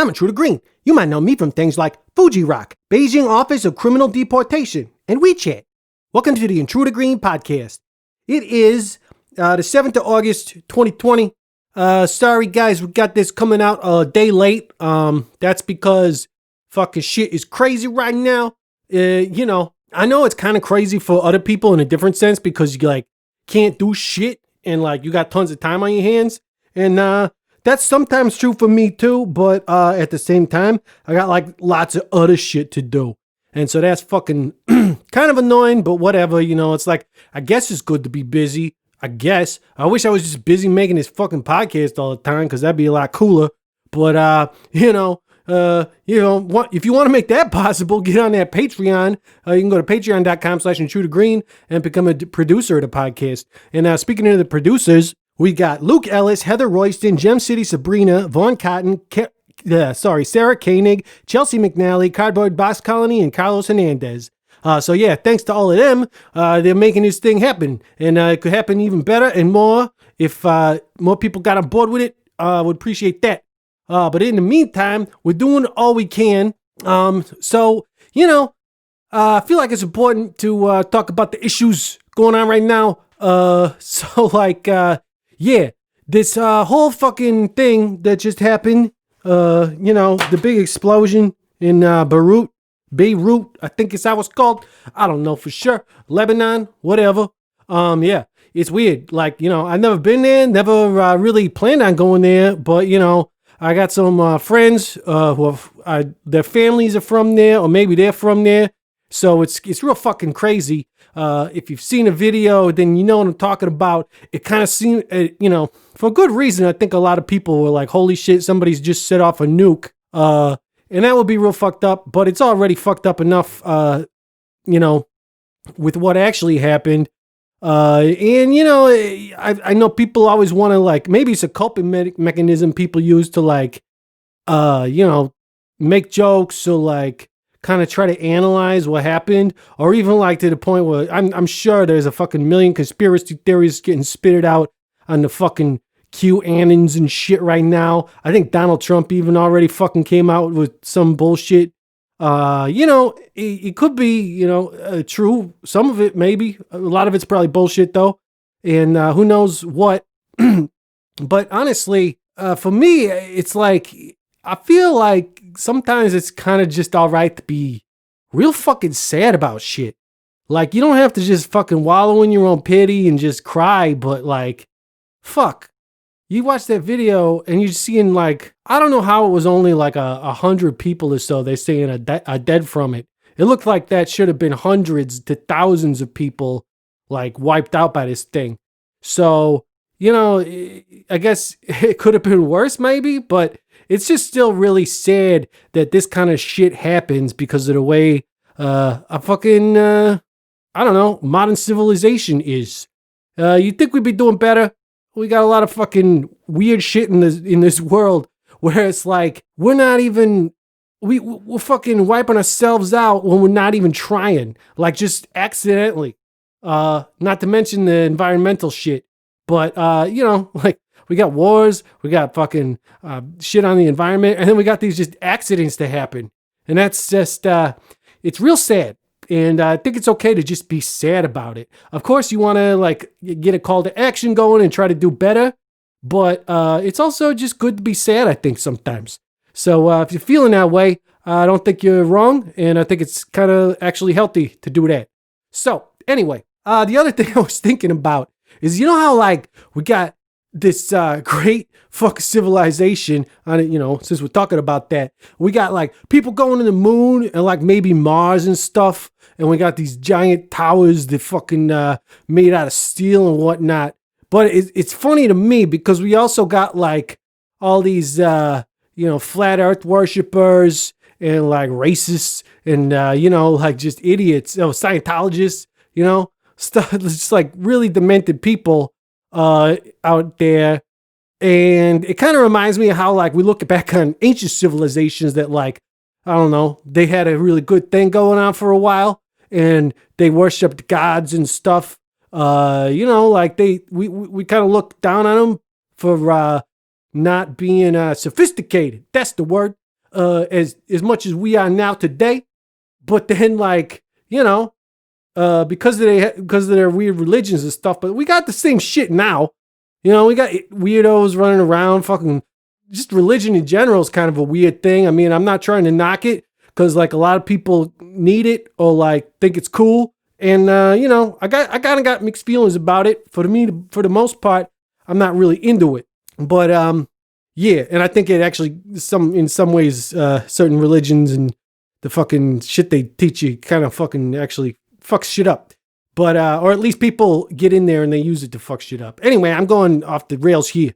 I'm Intruder Green. You might know me from things like Fuji Rock, Beijing Office of Criminal Deportation, and WeChat. Welcome to the Intruder Green podcast. It is the 7th of August, 2020. Sorry guys, we got this coming out a day late. That's because fucking shit is crazy right now. I know it's kind of crazy for other people in a different sense because you like can't do shit and like you got tons of time on your hands. And that's sometimes true for me too, but at the same time, I got like lots of other shit to do. And so that's fucking kind of annoying, but whatever, it's like, I guess it's good to be busy. I guess. I wish I was just busy making this fucking podcast all the time because that'd be a lot cooler. But, if you want to make that possible, get on that Patreon. You can go to patreon.com/intrudergreen and become a producer of the podcast. And speaking of the producers, we got Luke Ellis, Heather Royston, Gem City Sabrina, Vaughn Cotton, Sarah Koenig, Chelsea McNally, Cardboard Box Colony, and Carlos Hernandez. Thanks to all of them. They're making this thing happen. And it could happen even better and more if more people got on board with it. Would appreciate that. But in the meantime, we're doing all we can. I feel like it's important to talk about the issues going on right now. This whole fucking thing that just happened, the big explosion in Beirut, I think it's how it's called. I don't know for sure. Lebanon, whatever. It's weird. Like, I've never been there, never really planned on going there, but, I got some friends who have, their families are from there, or maybe they're from there. So it's real fucking crazy. If you've seen a video, then you know what I'm talking about. It kind of seemed, for good reason, I think a lot of people were like, holy shit, somebody's just set off a nuke. And that would be real fucked up, but it's already fucked up enough, with what actually happened. I know people always want to like, maybe it's a coping mechanism people use to like, make jokes or like kind of try to analyze what happened, or even like to the point where I'm sure there's a fucking million conspiracy theories getting spitted out on the fucking QAnons and shit right now. I think Donald Trump even already fucking came out with some bullshit. It could be, true. Some of it, maybe. A lot of it's probably bullshit, though. And who knows what. But honestly, for me, it's like, I feel like sometimes it's kind of just all right to be real fucking sad about shit. Like, you don't have to just fucking wallow in your own pity and just cry, but like, fuck. You watch that video and you're seeing like, I don't know how it was only like 100 people or so they're saying are dead from it. It looked like that should have been hundreds to thousands of people like wiped out by this thing. So, I guess it could have been worse maybe, but it's just still really sad that this kind of shit happens because of the way modern civilization is. You'd think we'd be doing better. We got a lot of fucking weird shit in this world where it's like we're not even we're fucking wiping ourselves out when we're not even trying, like just accidentally. Not to mention the environmental shit, but like we got wars, we got fucking shit on the environment, and then we got these just accidents to happen, and that's just it's real sad. And I think it's okay to just be sad about it. Of course, you want to like get a call to action going and try to do better. But it's also just good to be sad, I think, sometimes. So if you're feeling that way, I don't think you're wrong. And I think it's kind of actually healthy to do that. So anyway, the other thing I was thinking about is, how like we got this great fucking civilization on it, since we're talking about that, we got like people going to the moon and like maybe Mars and stuff. And we got these giant towers that fucking made out of steel and whatnot. But it's funny to me because we also got like all these, flat earth worshipers and like racists and, like just idiots, Scientologists, stuff, just like really demented people out there. And it kind of reminds me of how like we look back on ancient civilizations that like, I don't know, they had a really good thing going on for a while and they worshiped gods and stuff. Like we kind of look down on them for not being sophisticated. That's the word. as much as we are now today. But then, like, you know, because of their weird religions and stuff. But we got the same shit now. You know, we got weirdos running around. Fucking just religion in general is kind of a weird thing. I mean, I'm not trying to knock it because like a lot of people need it or like think it's cool. And you know, I kind of got mixed feelings about it. For the most part, I'm not really into it. But yeah, and I think it actually in some ways certain religions and the fucking shit they teach you kind of fucking actually fucks shit up. But or at least people get in there and they use it to fuck shit up. Anyway, I'm going off the rails here.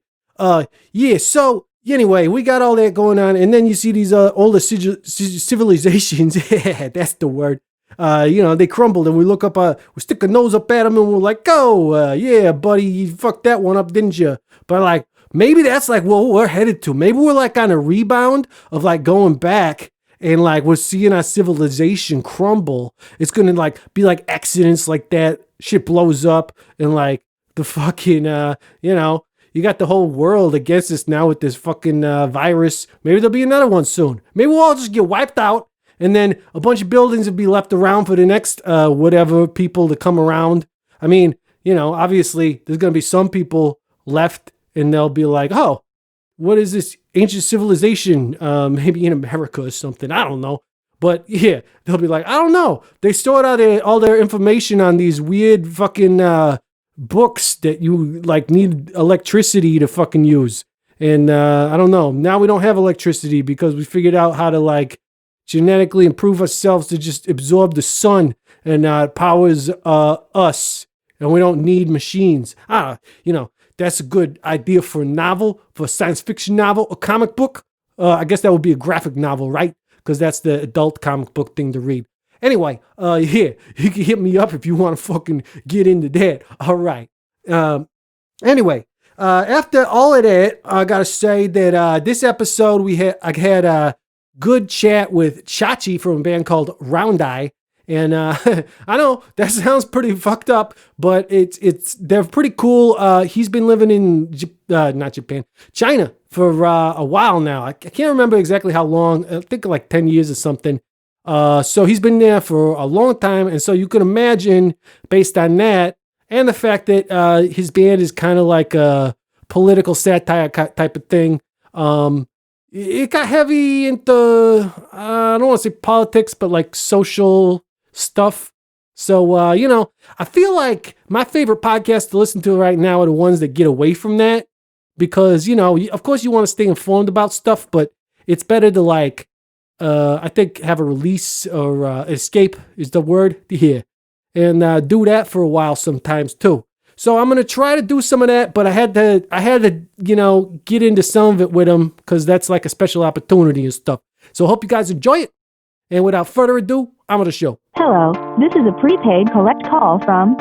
Yeah, so anyway, we got all that going on, and then you see these older civilizations. Yeah, that's the word. You know, they crumbled, and we look up, we stick a nose up at them, and we're like, "Oh, yeah, buddy, you fucked that one up, didn't you?" But like, maybe that's like what we're headed to. Maybe we're like on a rebound of like going back, and like we're seeing our civilization crumble. It's gonna like be like accidents like that. Shit blows up, and like the fucking, you know. You got the whole world against us now with this fucking virus. Maybe there'll be another one soon. Maybe we'll all just get wiped out, and then a bunch of buildings will be left around for the next whatever people to come around. I mean, you know, obviously there's going to be some people left, and they'll be like, oh, what is this ancient civilization? Maybe in America or something. I don't know. But yeah, they'll be like, I don't know. They stored all their information on these weird fucking books that you like need electricity to fucking use. And I don't know. Now we don't have electricity because we figured out how to like genetically improve ourselves to just absorb the sun, and it powers us, and we don't need machines. You know, that's a good idea for a novel, for a science fiction novel, a comic book. I guess that would be a graphic novel, right? Because that's the adult comic book thing to read. Anyway, yeah, you can hit me up if you want to fucking get into that. All right. Anyway, after all of that, I gotta say that this episode I had a good chat with Chachy from a band called Round Eye, and I know that sounds pretty fucked up, but they're pretty cool. He's been living in not Japan, China for a while now. I can't remember exactly how long. I think like 10 years or something. So he's been there for a long time, and so you can imagine, based on that, and the fact that his band is kind of like a political satire type of thing, it got heavy into, I don't want to say politics, but like social stuff. So, you know, I feel like my favorite podcasts to listen to right now are the ones that get away from that, because, you know, of course you want to stay informed about stuff, but it's better to like, I think have a release or escape is the word here, and do that for a while sometimes too. So I'm gonna try to do some of that, but I had to, you know, get into some of it with him because that's like a special opportunity and stuff. So I hope you guys enjoy it. And without further ado, I'm on the show. Hello, this is a prepaid collect call from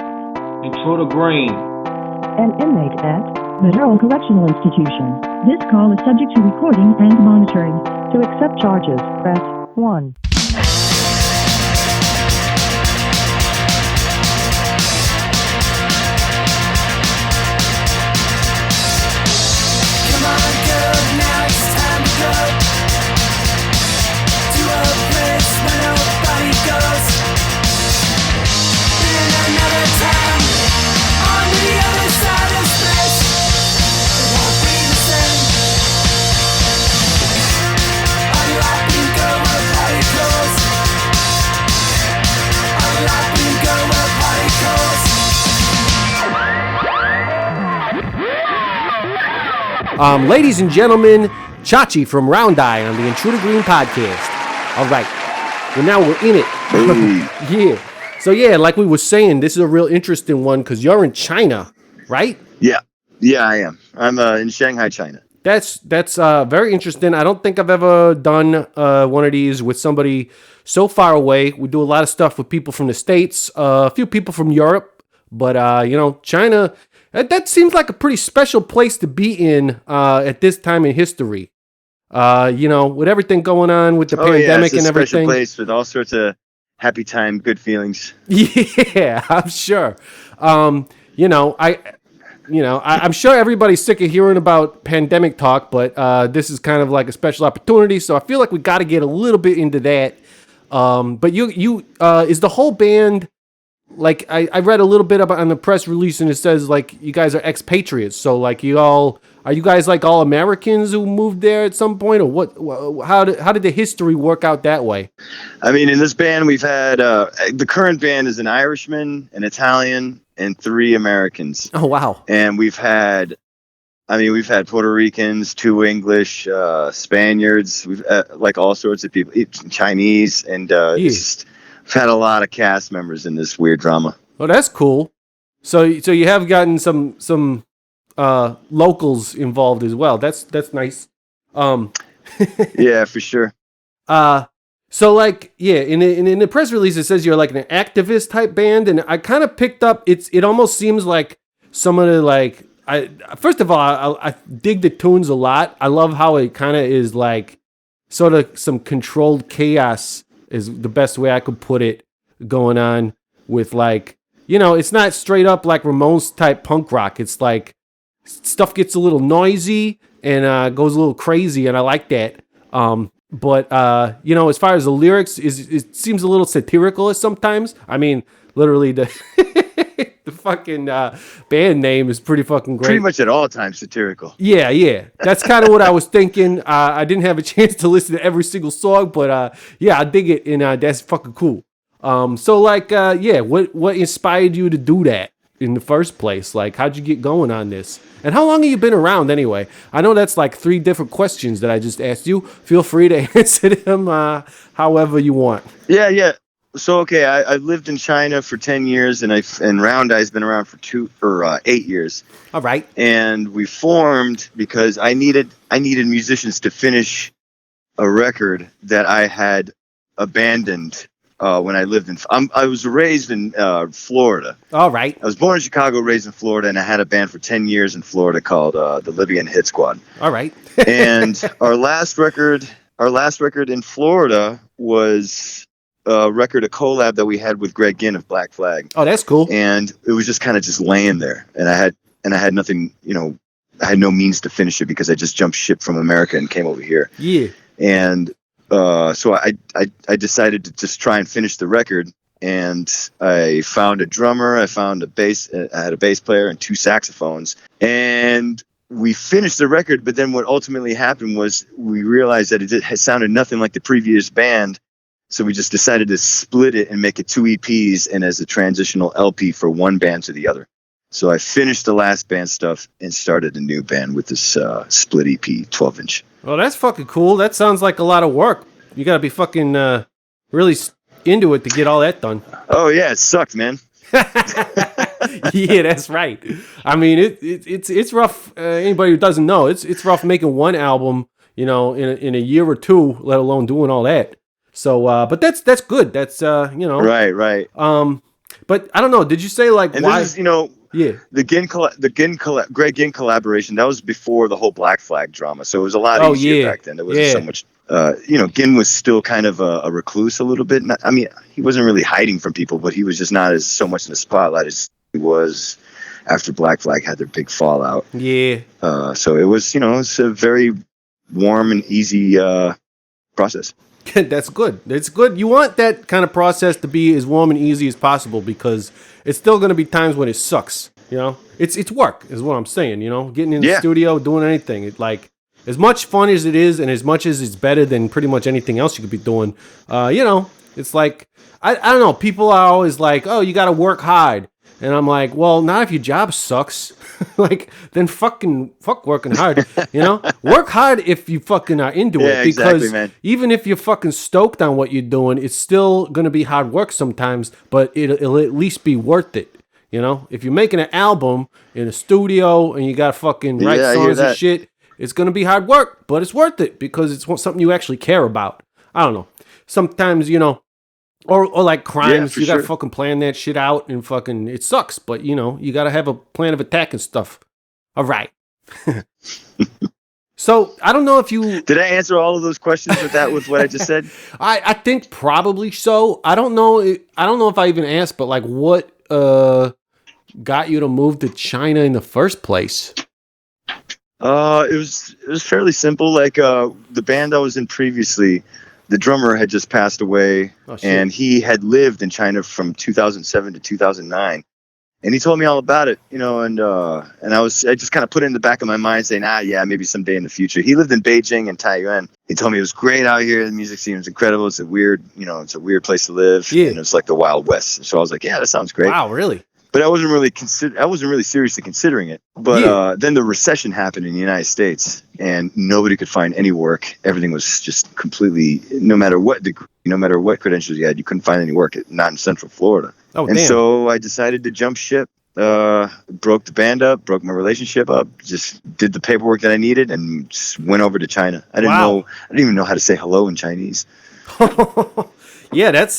Intruder Green, an inmate at Federal Correctional Institution. This call is subject to recording and monitoring. To accept charges, press 1. Come on, girl, now it's time to go to a place where nobody goes. In another town, on the other side of space, it won't be the same. Unlocking girl where party clothes. Unlocking girl where party clothes. Ladies and gentlemen, Chachy from Round Eye on the Intruder Green podcast. All right. Well, now we're in it. Yeah. So, yeah, like we were saying, this is a real interesting one because you're in China, right? Yeah. Yeah, I am. I'm in Shanghai, China. That's very interesting. I don't think I've ever done one of these with somebody so far away. We do a lot of stuff with people from the States, a few people from Europe, but, you know, China, that seems like a pretty special place to be in at this time in history. You know, with everything going on with the pandemic and everything. It's a special place with all sorts of happy time, good feelings. Yeah, I'm sure. You know, I'm sure everybody's sick of hearing about pandemic talk, but this is kind of like a special opportunity. So I feel like we got to get a little bit into that. But you is the whole band, like I read a little bit about on the press release, and it says like you guys are expatriates. So like are you guys like all Americans who moved there at some point, or what? How did the history work out that way? I mean, in this band, we've had the current band is an Irishman, an Italian, and 3 Americans. Oh wow! And we've had Puerto Ricans, 2 English, Spaniards. We've like all sorts of people, Chinese, and we've had a lot of cast members in this weird drama. Oh, that's cool. So you have gotten some locals involved as well. That's nice. Yeah, for sure. So like, yeah, in the press release, it says you're like an activist type band. And I kind of picked up, it almost seems like some of the like, first of all, I dig the tunes a lot. I love how it kind of is like sort of some controlled chaos is the best way I could put it going on with like, it's not straight up like Ramones type punk rock. It's like stuff gets a little noisy and goes a little crazy. And I like that. But as far as the lyrics, it seems a little satirical sometimes. I mean, literally the the fucking band name is pretty fucking great. Pretty much at all times satirical. Yeah. That's kind of what I was thinking. I didn't have a chance to listen to every single song, but yeah, I dig it, and that's fucking cool. So like, what inspired you to do that in the first place? Like, how'd you get going on this? And how long have you been around anyway? I know that's like 3 different questions that I just asked you. Feel free to answer them however you want. Yeah. So, okay, I lived in China for 10 years, and Round Eye's been around for 8 years. All right. And we formed because I needed musicians to finish a record that I had abandoned when I lived in. I was raised in Florida. All right. I was born in Chicago, raised in Florida, and I had a band for 10 years in Florida called the Libyan Hit Squad. All right. And our last record in Florida was a collab that we had with Greg Ginn of Black Flag. Oh, that's cool. And it was just kind of just laying there, and I had nothing, I had no means to finish it because I just jumped ship from America and came over here. Yeah. And so I decided to just try and finish the record, and I found a drummer, I found a bass, I had a bass player and 2 saxophones, and we finished the record. But then what ultimately happened was we realized that it sounded nothing like the previous band. So we just decided to split it and make it 2 EPs and as a transitional LP for one band to the other. So I finished the last band stuff and started a new band with this split EP, 12-inch. Well, that's fucking cool. That sounds like a lot of work. You gotta be fucking really into it to get all that done. Oh yeah, it sucked, man. Yeah, that's right. I mean, it's rough. Anybody who doesn't know, it's rough making one album, in a year or 2, let alone doing all that. So, but that's good. That's Right. But I don't know. Did you say like and why? This is, yeah. The Greg Ginn collaboration, that was before the whole Black Flag drama, so it was a lot easier back then. There wasn't so much. Ginn was still kind of a recluse a little bit. He wasn't really hiding from people, but he was just not as so much in the spotlight as he was after Black Flag had their big fallout. Yeah. So it was, it's a very warm and easy process. That's good. It's good. You want that kind of process to be as warm and easy as possible, because it's still going to be times when it sucks. It's work is what I'm saying. Getting in the studio, doing anything. It's like as much fun as it is, and as much as it's better than pretty much anything else you could be doing. It's like I don't know. People are always like, "Oh, you got to work hard," and I'm like, "Well, not if your job sucks." Like, then fuck working hard. Work hard if you fucking are into it, because exactly, man. Even if you're fucking stoked on what you're doing, it's still gonna be hard work sometimes, but it'll at least be worth it. If you're making an album in a studio and you gotta fucking write songs and shit, it's gonna be hard work, but it's worth it because it's something you actually care about. I don't know. Sometimes, or like crimes, you gotta fucking plan that shit out, and fucking it sucks, but you gotta have a plan of attack and stuff. All right. So I don't know if you did I answer all of those questions with what I just said. I think probably so. I don't know if I even asked, but like what got you to move to China in the first place? It was fairly simple. Like the band I was in previously, the drummer had just passed away, Oh, shit. and he had lived in China from 2007 to 2009. And he told me all about it, you know, and I just kind of put it in the back of my mind saying, yeah, maybe someday in the future. He lived in Beijing and Taiyuan. He told me it was great out here. The music scene was incredible. It's a weird place to live. Yeah. And it's like the Wild West. So I was like, yeah, that sounds great. Wow, really? But I wasn't really seriously considering it. But then the recession happened in the United States, and nobody could find any work. Everything was just completely, no matter what degree, no matter what credentials you had, you couldn't find any work. Not in Central Florida. Oh, and damn. so I decided to jump ship. Broke the band up, broke my relationship up, just did the paperwork that I needed, and just went over to China. I didn't even know how to say hello in Chinese. Yeah, that's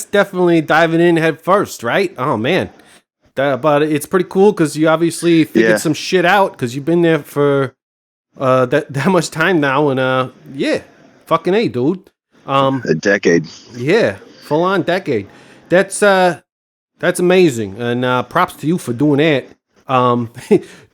definitely diving in head first, right? Oh man. But it's pretty cool because you obviously figured some shit out because you've been there for that much time now, and fucking A, dude. A decade. Yeah, full on decade. That's amazing, and props to you for doing that.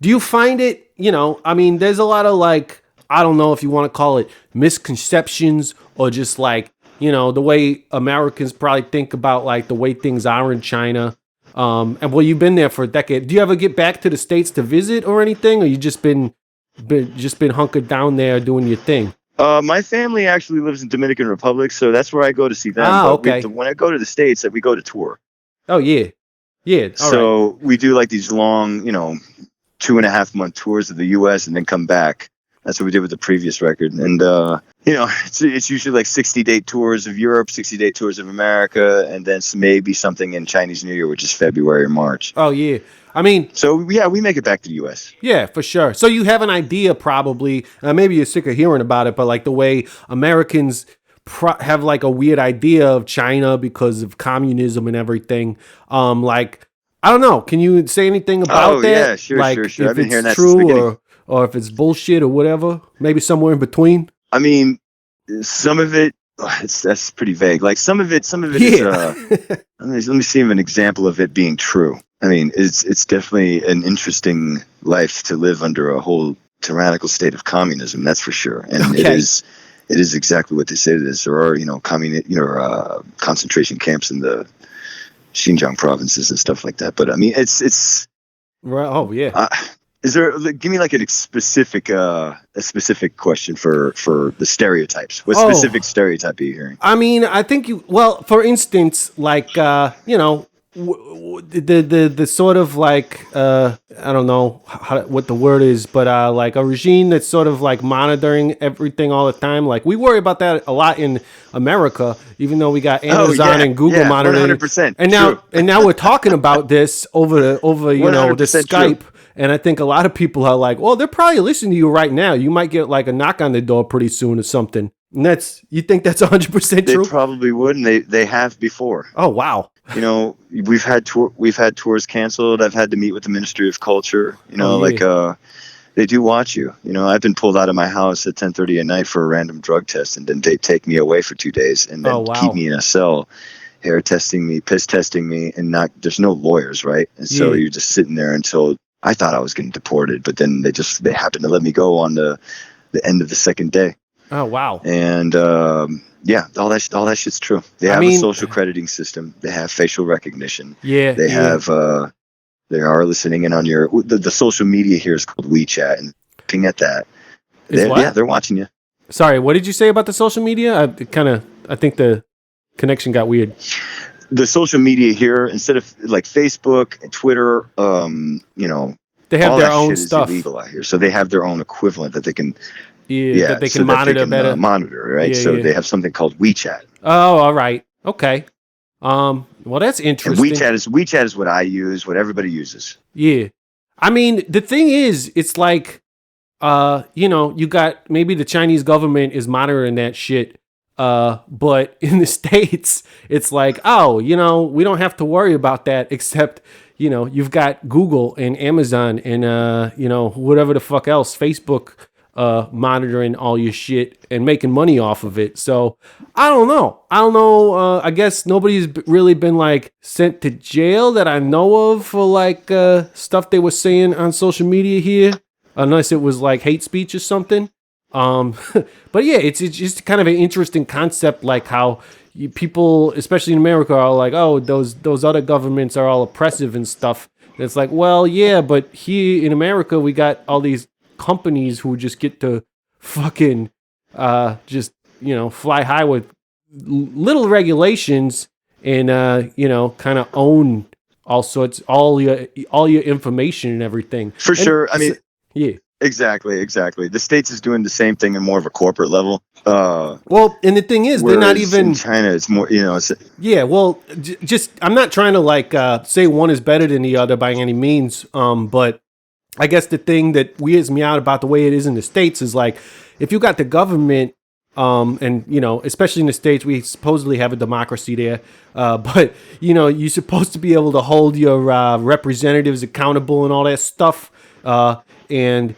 Do you find it? You know, I mean, there's a lot of like, I don't know if you want to call it misconceptions or just like, you know, the way Americans probably think about like the way things are in China. And well, you've been there for a decade. Do you ever get back to the States to visit or anything, or you just been hunkered down there doing your thing? My family actually lives in Dominican Republic, so that's where I go to see them. Okay. When I go to the States, we go to tour. Oh yeah. All so right. we do like these long, 2.5 month tours of the U.S. and then come back. That's what we did with the previous record. And, it's usually like 60-day tours of Europe, 60-day tours of America, and then maybe something in Chinese New Year, which is February or March. Oh, yeah. I mean... So, yeah, we make it back to the U.S. Yeah, for sure. So you have an idea probably, maybe you're sick of hearing about it, but like the way Americans have like a weird idea of China because of communism and everything. Like, I don't know. Can you say anything about that? Yeah, sure, like, sure. I've been hearing that true since the beginning. Or if it's bullshit or whatever, maybe somewhere in between. I mean, some of it, that's pretty vague. Like some of it is, let me see an example of it being true. I mean, it's definitely an interesting life to live under a whole tyrannical state of communism. That's for sure. And it is exactly what they say it is. There are, concentration camps in the Xinjiang provinces and stuff like that. But I mean, it's right. Oh yeah. Is there? Give me like a specific question for the stereotypes. What specific stereotype are you hearing? I mean, I think for instance, like the sort of like I don't know what the word is, but like a regime that's sort of like monitoring everything all the time. Like we worry about that a lot in America, even though we got Amazon and Google monitoring. 100%. And now we're talking about this over the Skype. True. And I think a lot of people are like, well, they're probably listening to you right now. You might get like a knock on the door pretty soon or something. And you think that's 100% true? They probably would, and they have before. Oh, wow. We've had tours canceled. I've had to meet with the Ministry of Culture. They do watch you. I've been pulled out of my house at 10:30 at night for a random drug test, and then they take me away for 2 days and then keep me in a cell, hair testing me, piss testing me, and there's no lawyers, right? And so you're just sitting there until I thought I was getting deported, but then they happened to let me go on the end of the second day. Oh wow! And all that shit's true. They have a social crediting system. They have facial recognition. Yeah, they have. They are listening in on your the social media here is called WeChat, and looking at that, they're watching you. Sorry, what did you say about the social media? I think the connection got weird. The social media here, instead of like Facebook and Twitter, they have their own shit stuff. Is illegal out here, so they have their own equivalent that they can. That they can monitor better. Monitor, right? They have something called WeChat. Oh, all right, okay. Well, that's interesting. And WeChat is what I use, what everybody uses. Yeah, I mean, the thing is, it's like, you got maybe the Chinese government is monitoring that shit. But in the States, it's like, we don't have to worry about that, except, you've got Google and Amazon and, whatever the fuck else, Facebook, monitoring all your shit and making money off of it. So I don't know. I guess nobody's really been like sent to jail that I know of for like stuff they were saying on social media here, unless it was like hate speech or something. But yeah, it's just kind of an interesting concept, like how people, especially in America, are like, oh, those other governments are all oppressive and stuff. And it's like, well, yeah, but here in America, we got all these companies who just get to fucking just, fly high with little regulations and kind of own all your information and everything. For sure. I mean, yeah. Exactly. The States is doing the same thing in more of a corporate level. Well, and the thing is, they're not even in China. It's more, yeah. Well, just I'm not trying to like say one is better than the other by any means. But I guess the thing that weirds me out about the way it is in the States is like, if you got the government, and especially in the States, we supposedly have a democracy there. But you're supposed to be able to hold your representatives accountable and all that stuff. And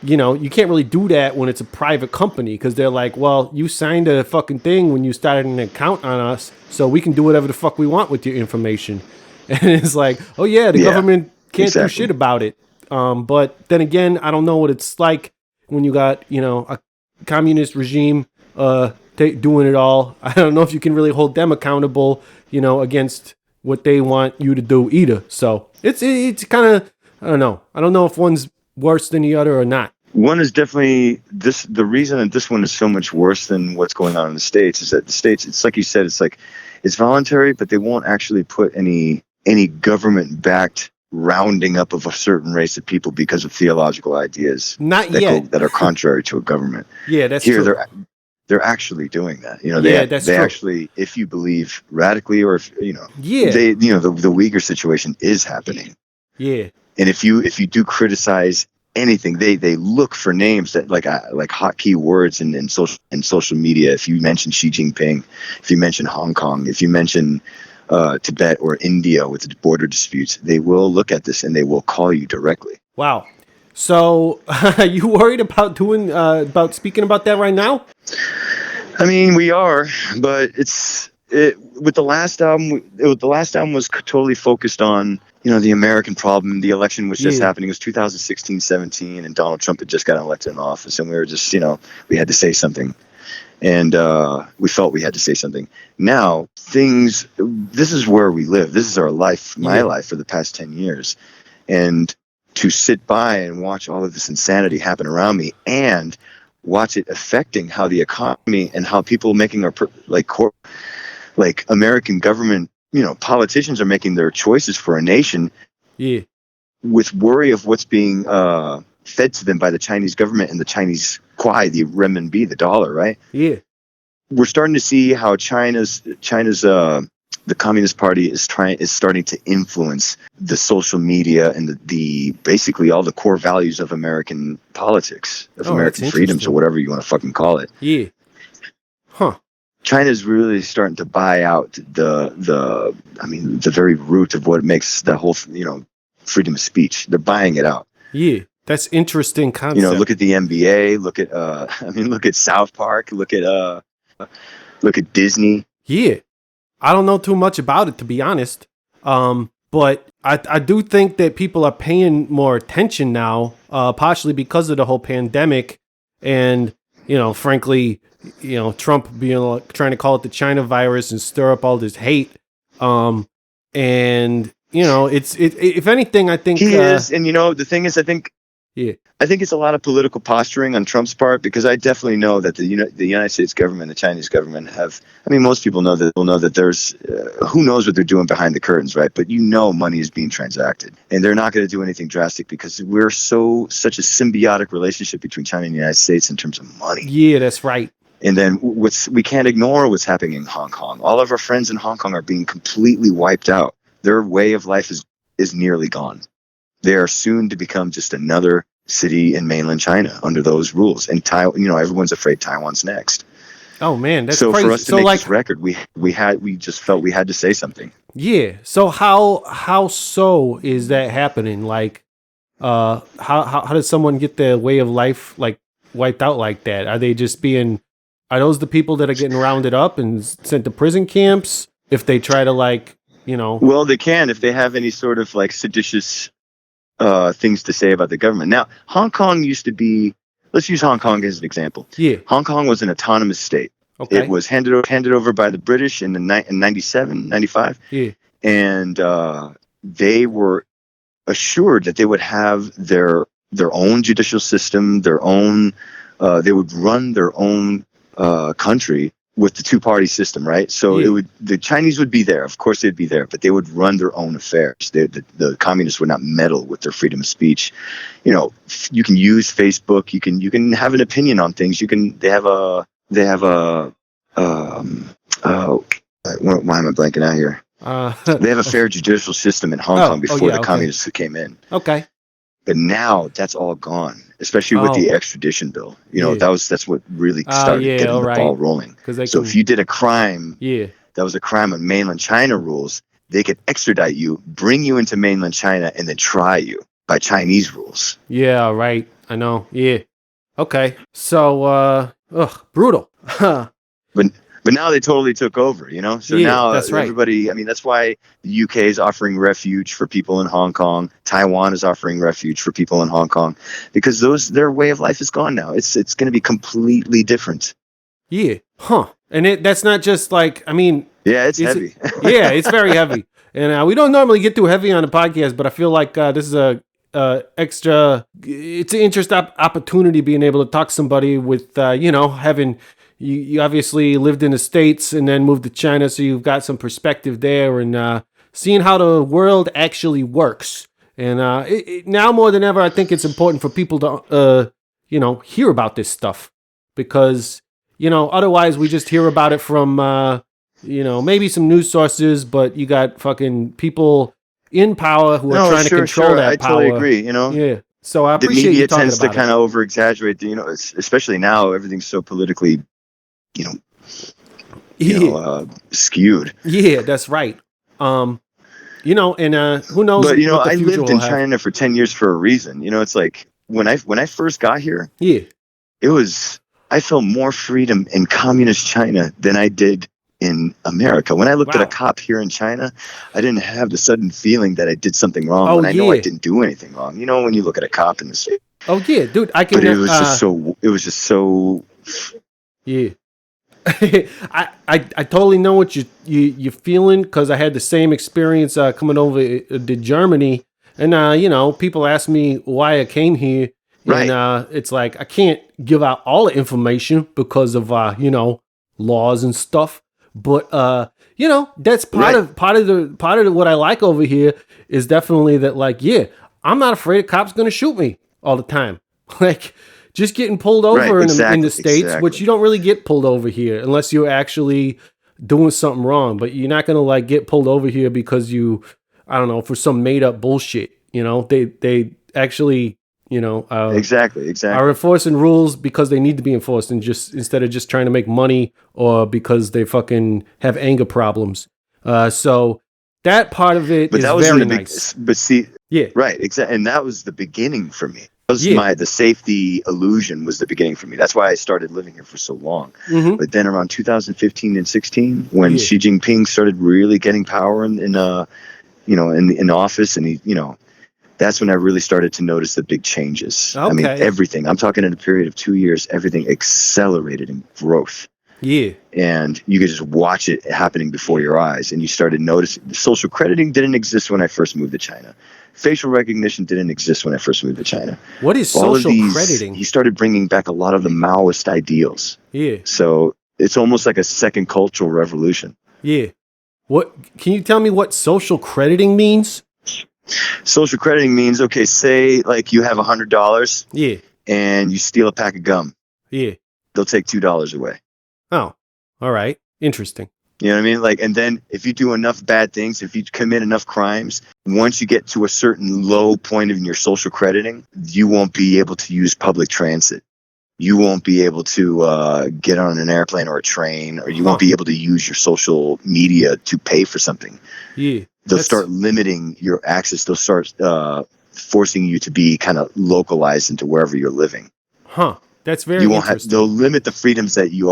you can't really do that when it's a private company, because they're like, well, you signed a fucking thing when you started an account on us, so we can do whatever the fuck we want with your information. And it's like, oh yeah, the government can't do shit about it. But then again, I don't know what it's like when you got, a communist regime doing it all. I don't know if you can really hold them accountable, against what they want you to do either. So it's kind of, I don't know. I don't know if one's worse than the other or not. One is definitely this. The reason that this one is so much worse than what's going on in the States is that the States, it's like you said, it's voluntary, but they won't actually put any government backed rounding up of a certain race of people because of theological ideas that are contrary to a government. Yeah, that's here. True. They're actually doing that. They actually, if you believe radically, or if the Uyghur situation is happening. Yeah. And if you do criticize anything, they look for names that like hotkey words in social media. If you mention Xi Jinping, if you mention Hong Kong, if you mention Tibet or India with the border disputes, they will look at this and they will call you directly. Wow. So are you worried about about speaking about that right now? I mean, we are, but with the last album. The last album was totally focused on the American problem. The election was just happening. It was 2016-17, and Donald Trump had just gotten elected in office, and we were just we had to say something, and we felt we had to say something. Now this is where we live. This is our life, my life for the past 10 years, and to sit by and watch all of this insanity happen around me and watch it affecting how the economy and how people making our American government, politicians are making their choices for a nation with worry of what's being fed to them by the Chinese government and the Chinese kuai, the renminbi, the dollar, right? Yeah. We're starting to see how China's the Communist Party is starting to influence the social media and the basically all the core values of American politics, of American freedoms, or whatever you want to fucking call it. Yeah. Huh. China's really starting to buy out the very root of what makes the whole, freedom of speech. They're buying it out. Yeah. That's interesting concept. Look at the NBA, look at South Park, look at Disney. Yeah. I don't know too much about it, to be honest. But I do think that people are paying more attention now, partially because of the whole pandemic. And, frankly, Trump trying to call it the China virus and stir up all this hate. And, it's if anything, I think he is. And, the thing is, I think it's a lot of political posturing on Trump's part, because I definitely know that the United States government, the Chinese government most people know that there's, who knows what they're doing behind the curtains, right? But money is being transacted, and they're not going to do anything drastic because we're such a symbiotic relationship between China and the United States in terms of money. Yeah, that's right. And then we can't ignore what's happening in Hong Kong. All of our friends in Hong Kong are being completely wiped out. Their way of life is nearly gone. They are soon to become just another city in mainland China under those rules. And everyone's afraid Taiwan's next. Oh man, that's so crazy. For us to make this record, we just felt we had to say something. Yeah. So how so is that happening? Like, how does someone get their way of life like wiped out like that? Are they just are those the people that are getting rounded up and sent to prison camps if they try to Well, they can if they have any sort of like seditious things to say about the government. Now, Hong Kong used to be, let's use Hong Kong as an example. Yeah. Hong Kong was an autonomous state. Okay. It was handed over by the British in 97, 95. Yeah. And they were assured that they would have their own judicial system, their own, they would run their own country with the two-party system, right? So the Chinese would be there, of course they'd be there, but they would run their own affairs. The communists would not meddle with their freedom of speech. You know, you can use Facebook, you can have an opinion on things. They have a why am I blanking out here? They have a fair judicial system in Hong Kong before the communists came in. Okay. But now that's all gone, especially with the extradition bill. You know, that's what really started getting the ball rolling. So if you did a crime, that was a crime on mainland China rules, they could extradite you, bring you into mainland China, and then try you by Chinese rules. Yeah, right. I know. Yeah. Okay. So, brutal. But now they totally took over, you know? So now that's right. Everybody, I mean, that's why the UK is offering refuge for people in Hong Kong. Taiwan is offering refuge for people in Hong Kong because their way of life is gone now. It's going to be completely different. Yeah. Huh. And that's not just like, I mean. Yeah, it's heavy. Yeah, it's very heavy. And we don't normally get too heavy on the podcast, but I feel like this is it's an interesting opportunity being able to talk to somebody with, having... You obviously lived in the States and then moved to China, so you've got some perspective there and seeing how the world actually works. And now more than ever, I think it's important for people to, hear about this stuff because, otherwise we just hear about it from, maybe some news sources, but you got fucking people in power who are trying to control that power. I totally agree, Yeah. So I appreciate the media you talking tends to about kind of over-exaggerate, especially now, everything's so politically skewed. Yeah, that's right. And who knows? But I lived in China for 10 years for a reason. It's like when I first got here, I felt more freedom in communist China than I did in America. When I looked at a cop here in China, I didn't have the sudden feeling that I did something wrong when I know I didn't do anything wrong. When you look at a cop in the state. Oh yeah, dude, I can. But it was just so. Yeah. I totally know what you're feeling because I had the same experience coming over to Germany, and people ask me why I came here, and it's like I can't give out all the information because of laws and stuff, but that's part of what I like over here is definitely that I'm not afraid a cop's gonna shoot me all the time, like. Just getting pulled over in the States, which you don't really get pulled over here unless you're actually doing something wrong. But you're not going to get pulled over here because for some made up bullshit. They actually, exactly are enforcing rules because they need to be enforced and instead of just trying to make money or because they fucking have anger problems. So that part of it is very nice. But see, right, exactly. And that was the beginning for me. The safety illusion was the beginning for me. That's why I started living here for so long. Mm-hmm. But then around 2015 and 16, when Xi Jinping started really getting power in office, and that's when I really started to notice the big changes. Okay. I mean, everything. I'm talking in a period of 2 years, everything accelerated in growth. Yeah. And you could just watch it happening before your eyes, and you started noticing social crediting didn't exist when I first moved to China. Facial recognition didn't exist when I first moved to China. What is social crediting? He started bringing back a lot of the Maoist ideals. Yeah. So it's almost like a second cultural revolution. Yeah. What can you tell me what social crediting means? Social crediting means, okay, say like you have $100. Yeah. And you steal a pack of gum. Yeah. They'll take $2 away. Oh, all right. Interesting. You know what I mean? Like, and then if you do enough bad things, if you commit enough crimes, once you get to a certain low point in your social crediting, you won't be able to use public transit. You won't be able to get on an airplane or a train, or you won't be able to use your social media to pay for something. Yeah. They'll start limiting your access. They'll start forcing you to be kind of localized into wherever you're living. Huh. That's very You won't have. interesting. They'll limit the freedoms that you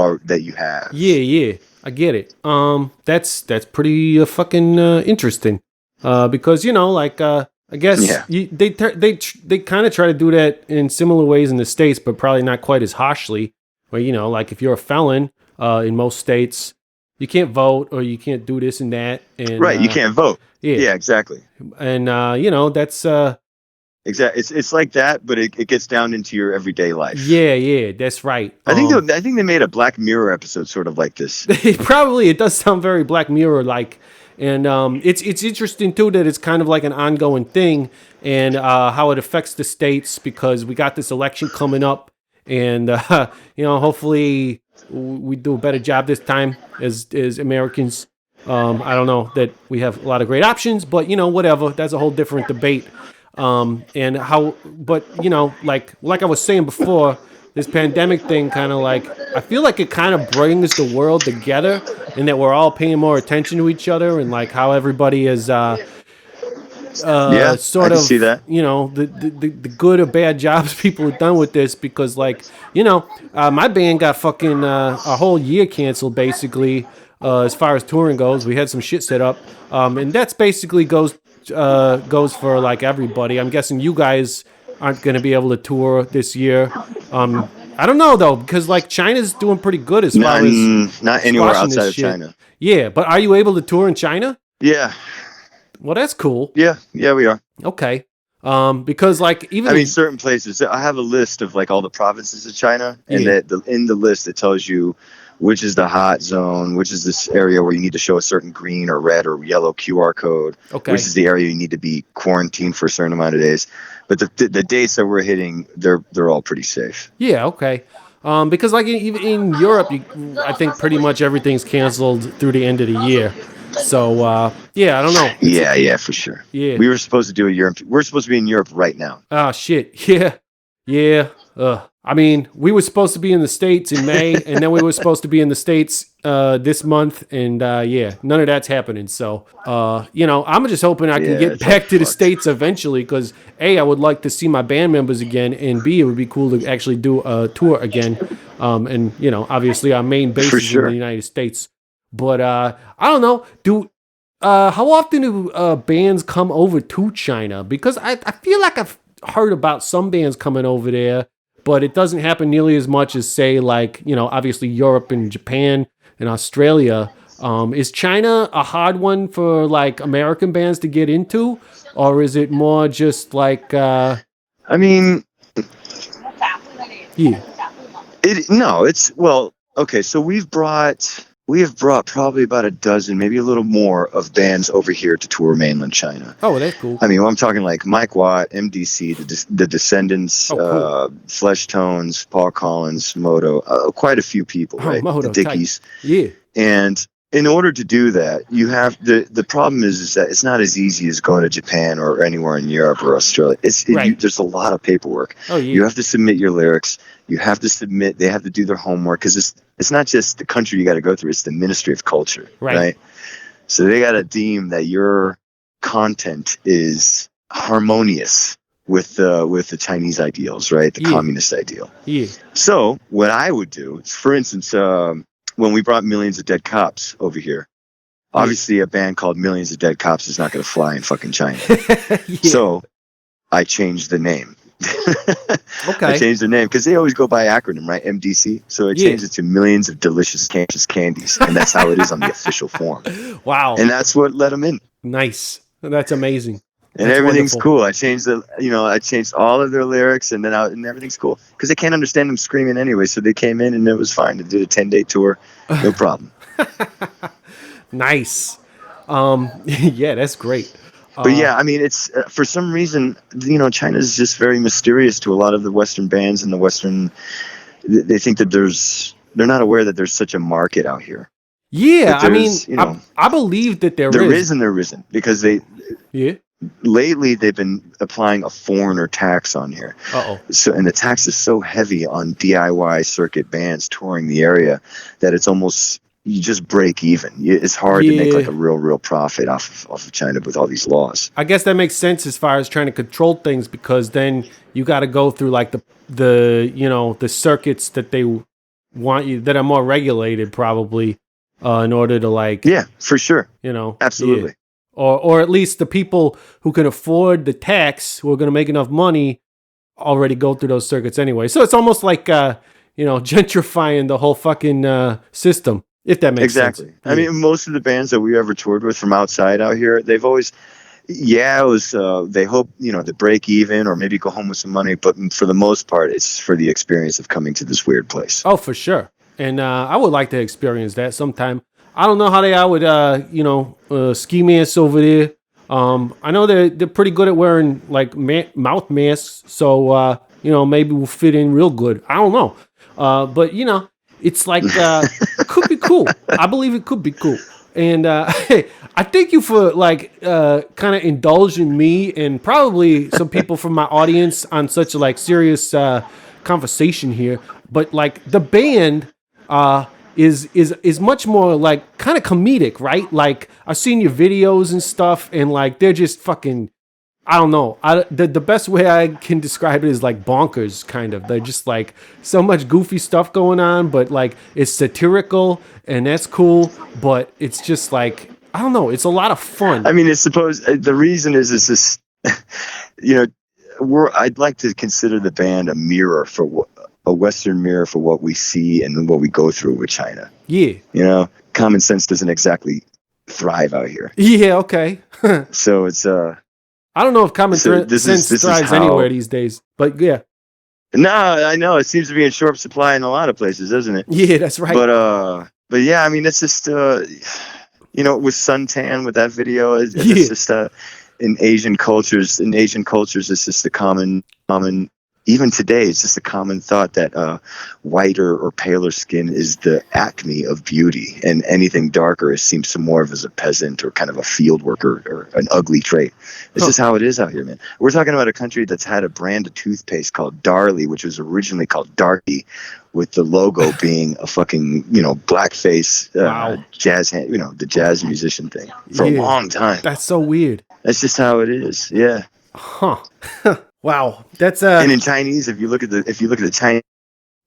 have. Yeah, I get it. That's pretty fucking interesting. Because like I guess Yeah. they kind of try to do that in similar ways in the States, but probably not quite as harshly. Where like if you're a felon in most states, you can't vote or you can't do this and that. And Right. You can't vote. Yeah. Yeah. Exactly. And that's Exactly. It's like that, but it gets down into your everyday life. yeah, that's right. I think they made a Black Mirror episode sort of like this. It does sound very Black Mirror like, and it's interesting too that it's kind of like an ongoing thing, and how it affects the states because we got this election coming up, and hopefully we do a better job this time as Americans. I don't know that we have a lot of great options, but whatever. That's a whole different debate. And how, but like I was saying before, this pandemic thing kind of like, I feel like it kind of brings the world together and that we're all paying more attention to each other and like how everybody is, Yeah, sort I can of, see that. the good or bad jobs people have done with this because like, my band got fucking, a whole year canceled basically, as far as touring goes. We had some shit set up, and that's basically goes for like everybody. I'm guessing you guys aren't going to be able to tour this year. I don't know though, because like China's doing pretty good as far as Not anywhere squashing this outside of shit. China. Yeah, but are you able to tour in China? Yeah, Well, that's cool. yeah, we are. Okay. Because like even I mean, certain places. I have a list of like all the provinces of China, and Yeah. in the list it tells you which is the hot zone, which is this area where you need to show a certain green or red or yellow QR code, Okay. which is the area you need to be quarantined for a certain amount of days. But the dates that we're hitting, they're all pretty safe. Yeah, okay. Because like even in Europe, I think pretty much everything's canceled through the end of the year. So yeah, I don't know. Yeah, for sure. Yeah. We were supposed to do a Europe. We're supposed to be in Europe right now. Oh shit. Yeah. I mean, we were supposed to be in the States in May, and then we were supposed to be in the States this month, and yeah, none of that's happening. So, I'm just hoping I can Yeah, get it's back all to the fucked. States eventually, because A, I would like to see my band members again, and B, it would be cool to actually do a tour again. And obviously our main base For is in sure. the United States. But I don't know. How often do bands come over to China? Because I feel like I've heard about some bands coming over there, but it doesn't happen nearly as much as say like, obviously Europe and Japan and Australia. Is China a hard one for like American bands to get into? Or is it more just like, I mean, yeah. Okay, so we have brought probably about a dozen, maybe a little more of bands over here to tour mainland China. Oh, that's cool. I mean, I'm talking like Mike Watt, MDC, the Descendants, Oh, cool. Flesh Tones, Paul Collins, Moto, quite a few people, right? Moto, the Dickies. Yeah. And in order to do that, you have the problem is that it's not as easy as going to Japan or anywhere in Europe or Australia. Right. There's a lot of paperwork. Oh, yeah. You have to submit your lyrics. You have to submit. They have to do their homework because it's not just the country you got to go through. It's the Ministry of Culture, Right. So they got to deem that your content is harmonious with the Chinese ideals, right? The Yeah. communist ideal. Yeah. So what I would do is, for instance, when we brought Millions of Dead Cops over here, obviously a band called Millions of Dead Cops is not going to fly in fucking China. Yeah. So I changed the name. Okay. I changed the name because they always go by acronym, right? MDC. So I Yeah. changed it to Millions of Delicious Candies, and that's how it is on the official form. Wow. And that's what let them in. Nice. That's amazing. And That's everything's wonderful. cool. I changed all of their lyrics, and and everything's cool because they can't understand them screaming anyway. So they came in, and it was fine. They did a 10-day tour, no problem. Nice. Yeah, that's great. But yeah, I mean, it's for some reason, China is just very mysterious to a lot of the Western bands and the Western. They think that they're not aware that there's such a market out here. Yeah, But I mean, there's, I believe that there There is. is and there isn't because Yeah. lately they've been applying a foreigner tax on here. Uh-oh. So, and the tax is so heavy on DIY circuit bands touring the area that it's almost you just break even. It's hard to make Yeah. like a real profit off of China with all these laws. I guess that makes sense as far as trying to control things, because then you got to go through like the you know, the circuits that they want you, that are more regulated probably, in order to like, Yeah, for sure. you know, Absolutely. yeah. Or at least the people who can afford the tax, who are going to make enough money, already go through those circuits anyway. So it's almost like you know, gentrifying the whole fucking system, if that makes sense. Exactly. I mean, most of the bands that we ever toured with from outside out here, they've always, it was, they hope, you know, to break even or maybe go home with some money. But for the most part, it's for the experience of coming to this weird place. Oh, for sure. And I would like to experience that sometime. I don't know how they are with, you know, ski masks over there. I know they're pretty good at wearing like mouth masks. So, you know, maybe we'll fit in real good. I don't know. But, you know, it's like, it could be cool. I believe it could be cool. And hey, I thank you for like kind of indulging me and probably some people from my audience on such a like serious conversation here. But like the band is much more like kind of comedic, right? Like I've seen your videos and stuff, and like they're just fucking, I don't know. The best way I can describe it is like bonkers, kind of. They're just like so much goofy stuff going on, but like it's satirical and that's cool. But it's just like, I don't know. It's a lot of fun. I mean, it's supposed, the reason is this, you know, I'd like to consider the band a mirror for a Western mirror for what we see and what we go through with China. Yeah. You know, common sense doesn't exactly thrive out here. Yeah. Okay. So it's, I don't know if common sense thrives anywhere these days, but yeah. No, I know it seems to be in short supply in a lot of places, doesn't it? Yeah, that's right. But yeah, I mean, it's just, you know, with suntan, with that video, it's just, in Asian cultures, it's just a common, even today, it's just a common thought that whiter or paler skin is the acme of beauty, and anything darker seems to more of as a peasant or kind of a field worker or an ugly trait. It's just how it is out here, man. We're talking about a country that's had a brand of toothpaste called Darlie, which was originally called Darky, with the logo being a fucking, you know, blackface jazz hand, you know, the jazz musician thing for a long time. That's so weird. That's just how it is. Yeah. Huh. Wow. That's and in Chinese, if you look at the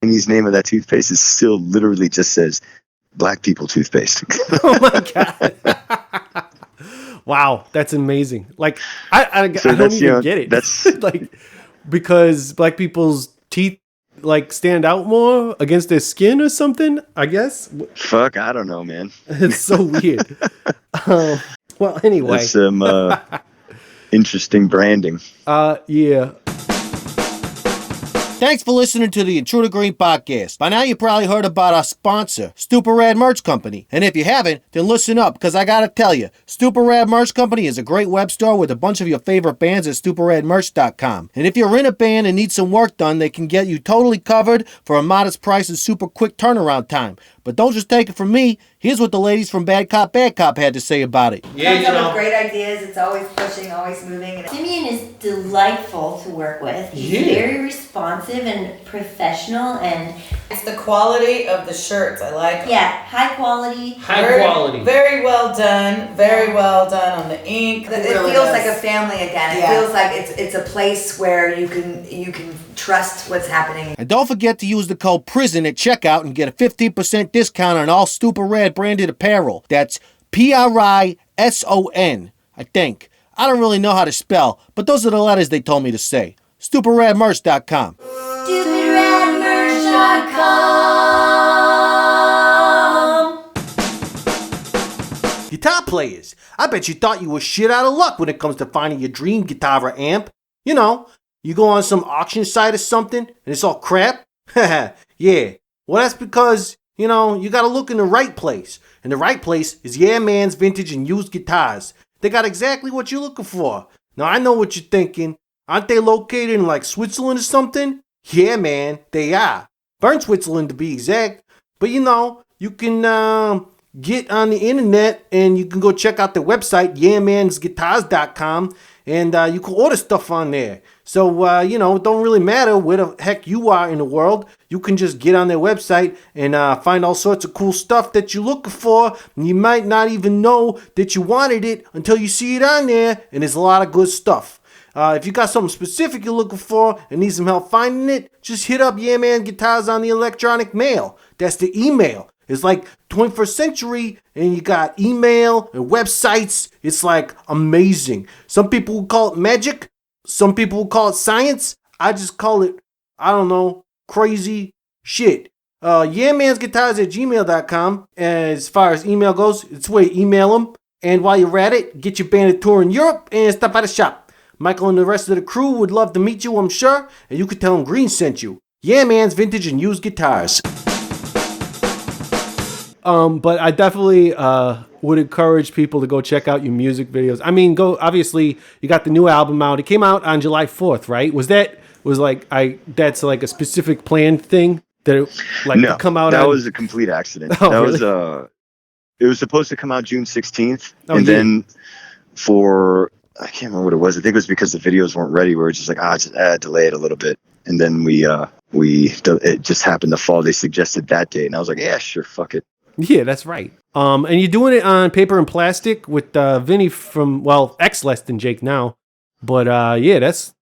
Chinese name of that toothpaste, it still literally just says black people toothpaste. Oh my God. Wow, that's amazing. Like I don't even get it. That's like because black people's teeth like stand out more against their skin or something, I guess. Fuck, I don't know, man. It's so weird. Well, anyway. That's some interesting branding. Yeah. Thanks for listening to the Intruder Green podcast. By now you probably heard about our sponsor, Stupid Rad Merch Company. And if you haven't, then listen up, because I gotta tell you, Stupid Rad Merch Company is a great web store with a bunch of your favorite bands at stupidradmerch.com. And if you're in a band and need some work done, they can get you totally covered for a modest price and super quick turnaround time. But don't just take it from me. Here's what the ladies from Bad Cop had to say about it. Comes up with great ideas. It's always pushing, always moving. Simeon is delightful to work with. He's very responsive and professional, and It's the quality of the shirts. I like them. yeah, high quality. Very well done. Very well done on the ink. It really feels does. like a family again. It feels like it's a place where you can trust what's happening. And don't forget to use the code PRISON at checkout and get a 15% discount on all Stupid Rad branded apparel. That's PRISON, I think. I don't really know how to spell, but those are the letters they told me to say. StupidRadMerch.com. StupidRadMerch.com. Guitar players, I bet you thought you were shit out of luck when it comes to finding your dream guitar or amp. You know, you go on some auction site or something and it's all crap. Yeah, well that's because, you know, you gotta look in the right place. And the right place is Yeah Man's Vintage and Used Guitars. They got exactly what you're looking for. Now I know what you're thinking. Aren't they located in like Switzerland or something? Yeah man, they are. Bern, Switzerland to be exact. But you know, you can get on the internet and you can go check out their website, yeahmansguitars.com, and you can order stuff on there. So, it don't really matter where the heck you are in the world. You can just get on their website and find all sorts of cool stuff that you're looking for. And you might not even know that you wanted it until you see it on there. And there's a lot of good stuff. If you got something specific you're looking for and need some help finding it, just hit up Yeah Man Guitars on the electronic mail. That's the email. It's like 21st century, and you got email and websites. It's like amazing. Some people will call it magic. Some people will call it science. I just call it, I don't know, crazy shit. YeahMansGuitars@gmail.com. As far as email goes, it's where you email them. And while you're at it, get your band a tour in Europe and stop by the shop. Michael and the rest of the crew would love to meet you, I'm sure. And you could tell them Green sent you. Yeah Man's Vintage and Used Guitars. But I definitely would encourage people to go check out your music videos. I mean, obviously you got the new album out. It came out on July 4th, right? That's like a specific planned thing that it, like No, to come out that on? was a complete accident. Oh, that really? was it was supposed to come out June 16th, Oh, and yeah. then I can't remember what it was. I think it was because the videos weren't ready. We were just like, delay it a little bit, and then it just happened to fall. They suggested that date, and I was like, yeah, sure, fuck it. Yeah, that's right. And you're doing it on paper and plastic with Vinny from, ex-Less Than Jake now. But that's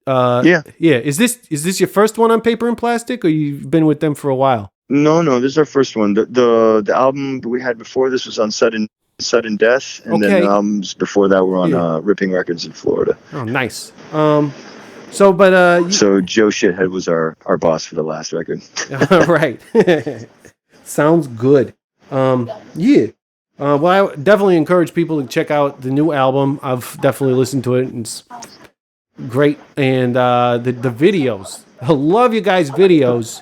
yeah. Is this your first one on paper and plastic, or you've been with them for a while? No, this is our first one. The album we had before this was on Sudden Death, and then the albums before that were on Ripping Records in Florida. Oh, nice. So Joe Shithead was our boss for the last record. Right. Sounds good. I definitely encourage people to check out the new album. I've definitely listened to it. It's great. And the videos. I love you guys' videos.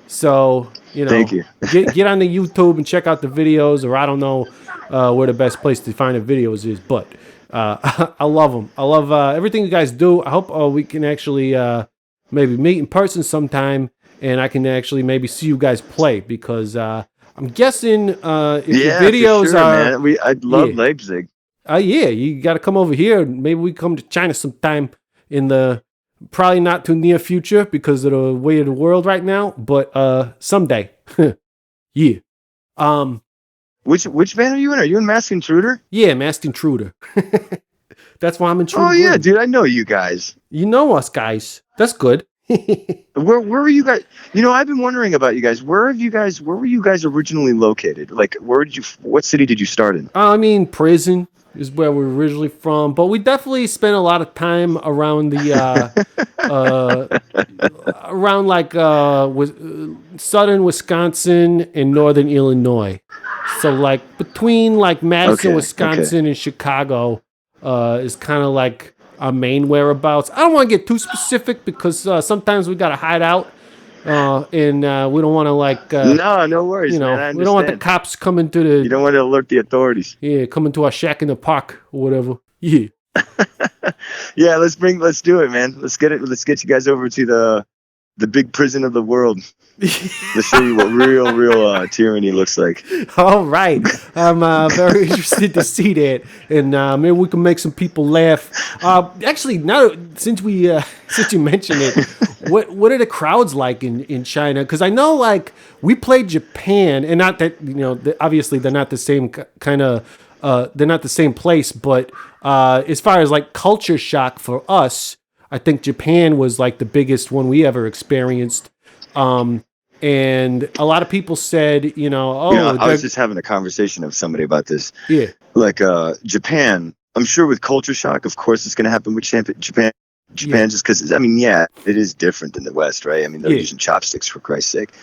Thank you. get on the YouTube and check out the videos, or I don't know where the best place to find the videos is, but I love them. I love everything you guys do. I hope we can actually maybe meet in person sometime, and I can actually maybe see you guys play, because I'm guessing if your videos for sure, are... man. I'd love Leipzig. You got to come over here. Maybe we come to China sometime in the probably not too near future because of the way of the world right now, but someday. Yeah. Which band are you in? Are you in Masked Intruder? Yeah, Masked Intruder. That's why I'm Intruder. Oh yeah, dude, I know you guys. You know us guys. That's good. Where were you guys? I've been wondering about you guys. Where were you guys originally located? Like, what city did you start in? I mean, prison is where we're originally from, but we definitely spent a lot of time around the southern Wisconsin and northern Illinois. So like between like Madison, Wisconsin and Chicago is kind of like our main whereabouts. I don't want to get too specific because sometimes we got to hide out and we don't want to no worries, man. We don't want the cops coming to the... You don't want to alert the authorities. Yeah, coming to our shack in the park or whatever. Yeah. Yeah, let's do it, man. Let's get you guys over to the big prison of the world. Let's show you what real tyranny looks like. All right. I'm very interested to see that, and maybe we can make some people laugh. Actually, now since you mentioned it, what are the crowds like in China? Because I know like we played Japan, and not that obviously they're not the same kind of they're not the same place, but as far as like culture shock for us, I think Japan was like the biggest one we ever experienced. And a lot of people said, I was just having a conversation with somebody about this. Yeah. Like Japan, I'm sure with culture shock, of course, it's going to happen with Japan just because, it is different than the West, right? I mean, they're using chopsticks, for Christ's sake.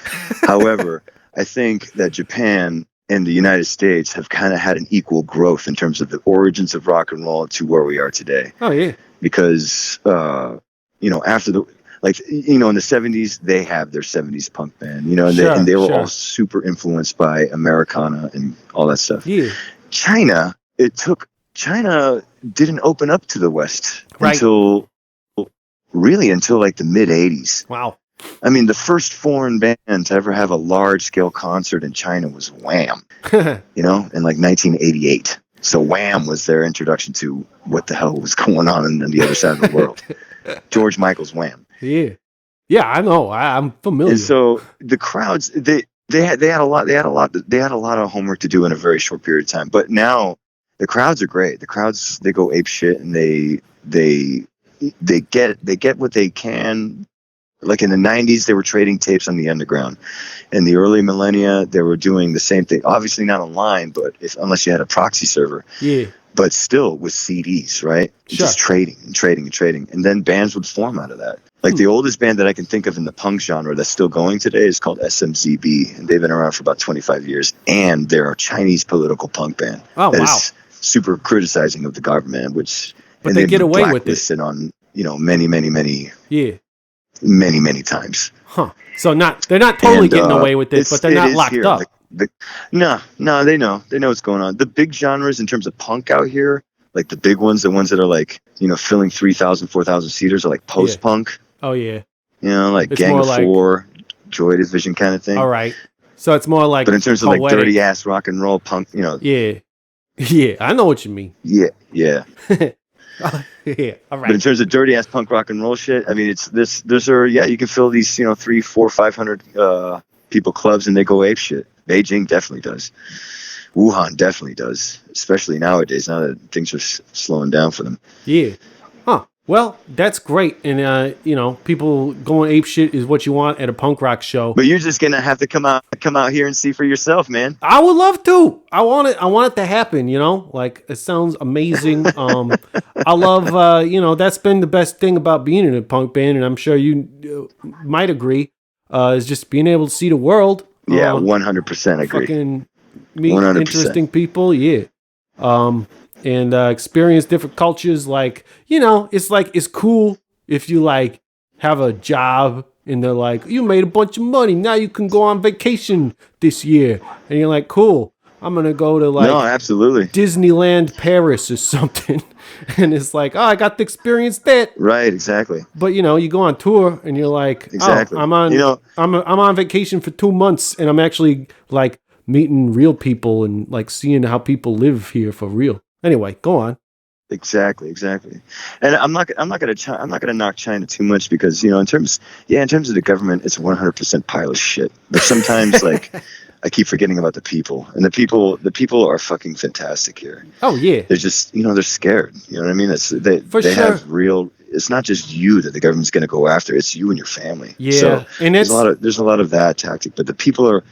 However, I think that Japan and the United States have kind of had an equal growth in terms of the origins of rock and roll to where we are today. Oh, yeah. Because, after in the 70s, they have their 70s punk band, and they were all super influenced by Americana and all that stuff. Yeah. China didn't open up to the West until like the mid 80s. Wow. I mean, the first foreign band to ever have a large scale concert in China was Wham, in like 1988. So Wham was their introduction to what the hell was going on the other side of the world. George Michael's Wham. Yeah. Yeah, I know. I'm familiar. And so the crowds, they had a lot of homework to do in a very short period of time. But now the crowds are great. The crowds, they go ape shit, and they get what they can. Like in the 90s, they were trading tapes on the underground. In the early millennia, they were doing the same thing. Obviously not online, but unless you had a proxy server. Yeah. But still with CDs, right? Sure. Just trading. And then bands would form out of that. Like the oldest band that I can think of in the punk genre that's still going today is called SMZB. And they've been around for about 25 years. And they're a Chinese political punk band. Oh, that wow. is super criticizing of the government, But they get away with it. Blacklisted on, many Yeah. many times. Huh. So they're not totally getting away with it, but they're not locked here. up. No, they know what's going on. The big genres in terms of punk out here, like the big ones, the ones that are like, filling 3,000, 4,000 seaters are like post-punk. Oh, yeah. Like It's Gang more of like- Four, Joy Division kind of thing. All right. So it's more like But in terms of like poetic. dirty ass rock and roll punk, Yeah. Yeah, I know what you mean. yeah. Yeah, all But in right. terms of dirty ass punk rock and roll shit, I mean, you can fill these, 300, 400, 500 people clubs and they go ape shit. Beijing definitely does. Wuhan definitely does, especially nowadays, now that things are slowing down for them. Yeah. Huh. Well, that's great. And, people going ape shit is what you want at a punk rock show. But you're just going to have to come out here and see for yourself, man. I would love to. I want it to happen, Like, it sounds amazing. I love, that's been the best thing about being in a punk band, and I'm sure you might agree, is just being able to see the world. Yeah, 100% agree. Fucking meet 100%. interesting people, yeah. And experience different cultures. Like, it's cool if you like have a job and they're like, you made a bunch of money, now you can go on vacation this year, and you're like, cool, I'm gonna go to like No, absolutely. Disneyland Paris or something. And it's like, oh, I got to experience that. Right, exactly. But you go on tour and you're like, Exactly. oh, I'm on vacation for 2 months and I'm actually like meeting real people and like seeing how people live here for real. Anyway, go on. Exactly. And I'm not gonna knock China too much because in terms of the government, it's 100% pile of shit. But sometimes like I keep forgetting about the people, and the people are fucking fantastic here. Oh yeah. They're just they're scared. You know what I mean? They have real. It's not just you that the government's going to go after. It's you and your family. Yeah, so and there's a lot of that tactic. But the people are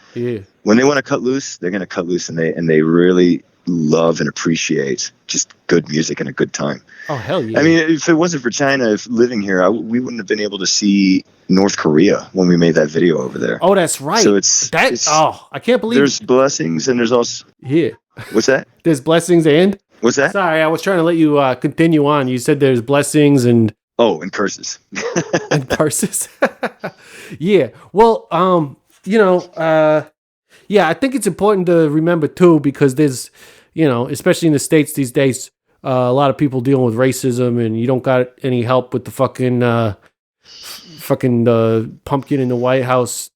when they want to cut loose, they're going to cut loose, and they really love and appreciate just good music and a good time. Oh hell yeah! I mean, if it wasn't for China, if living here, we wouldn't have been able to see North Korea when we made that video over there. Oh, that's right. So I can't believe there's blessings and there's also What's that? There's blessings and what's that? Sorry, I was trying to let you continue on. You said there's blessings and and curses. and curses. Yeah. Well, I think it's important to remember too, because there's, especially in the States these days, a lot of people dealing with racism, and you don't got any help with the fucking pumpkin in the White House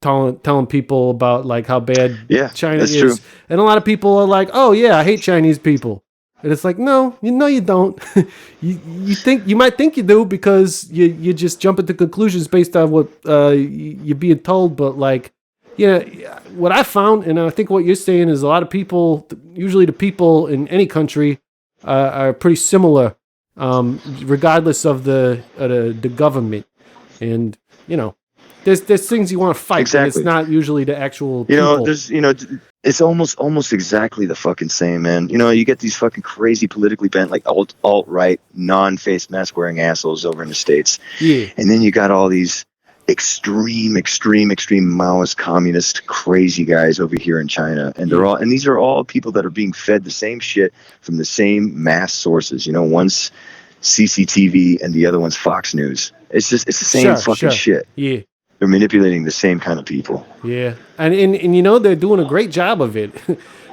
telling people about like how bad China is. True. And a lot of people are like, oh yeah, I hate Chinese people. And it's like, no, you don't. you might think you do because you just jump into conclusions based on what you're being told. But like, what I found, and I think what you're saying is a lot of people, usually the people in any country, are pretty similar, regardless of the government. And there's things you want to fight, but it's not usually the actual people. It's almost exactly the fucking same, man. You get these fucking crazy politically bent, like alt-right, non-face mask wearing assholes over in the States. Yeah. And then you got all these extreme Maoist, communist, crazy guys over here in China. And these are all people that are being fed the same shit from the same mass sources. One's CCTV and the other one's Fox News. It's the same fucking shit. Yeah. They're manipulating the same kind of people. Yeah, and they're doing a great job of it,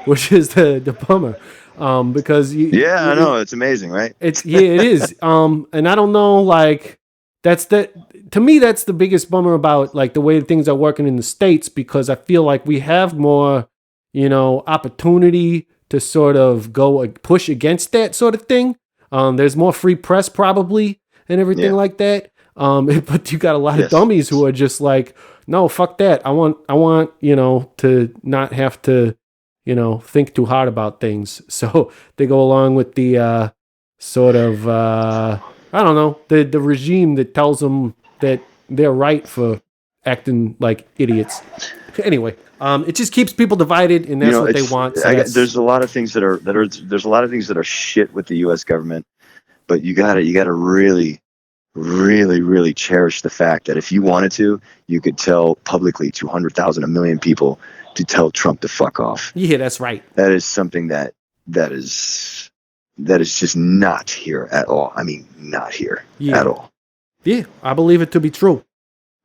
which is the bummer, because I know, it's amazing, right? It is. And I don't know, like to me that's the biggest bummer about like the way things are working in the States, because I feel like we have more, opportunity to sort of go push against that sort of thing. There's more free press probably and everything like that. But you got a lot of dummies who are just like, no, fuck that. I want, to not have to, think too hard about things. So they go along with the sort of, I don't know, the regime that tells them that they're right for acting like idiots. Anyway, it just keeps people divided, and that's what they want. So there's a lot of things that are shit with the U.S. government, but you gotta really, really, really cherish the fact that if you wanted to, you could tell publicly 200,000, a million people to tell Trump to fuck off. Yeah, that's right. That is something that is just not here at all. I mean, not here at all. Yeah, I believe it to be true.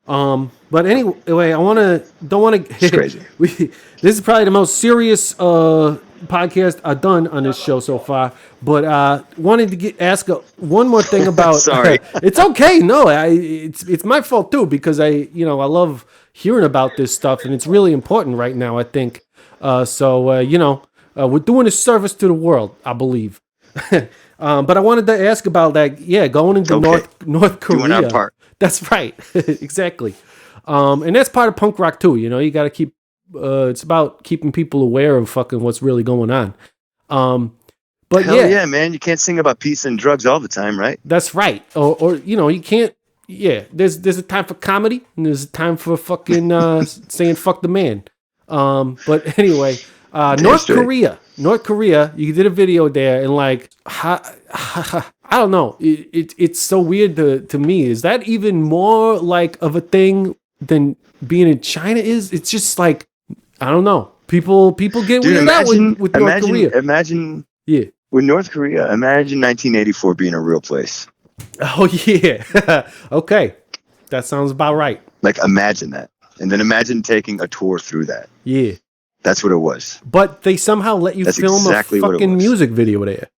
But anyway, It's crazy. This is probably the most serious podcast I've done on this show so far. But wanted to ask one more thing about. Sorry, it's okay. No, it's my fault too because I love hearing about this stuff and it's really important right now. I think we're doing a service to the world. I believe. But I wanted to ask about that. Yeah, going into North Korea. Doing our part. That's right. Exactly. And that's part of punk rock too. You got to keep, it's about keeping people aware of fucking what's really going on. But Hell yeah, man. You can't sing about peace and drugs all the time, right? That's right. Or you can't, there's a time for comedy and there's a time for fucking, saying fuck the man. But anyway, North Korea, you did a video there and like, I don't know. It's so weird to me. Is that even more like of a thing than being in China is? It's just like, I don't know. People get weirded out with North Korea. Imagine with North Korea, imagine 1984 being a real place. Oh, yeah. Okay. That sounds about right. Like, imagine that. And then imagine taking a tour through that. Yeah. That's what it was. But they somehow let you film a fucking music video there.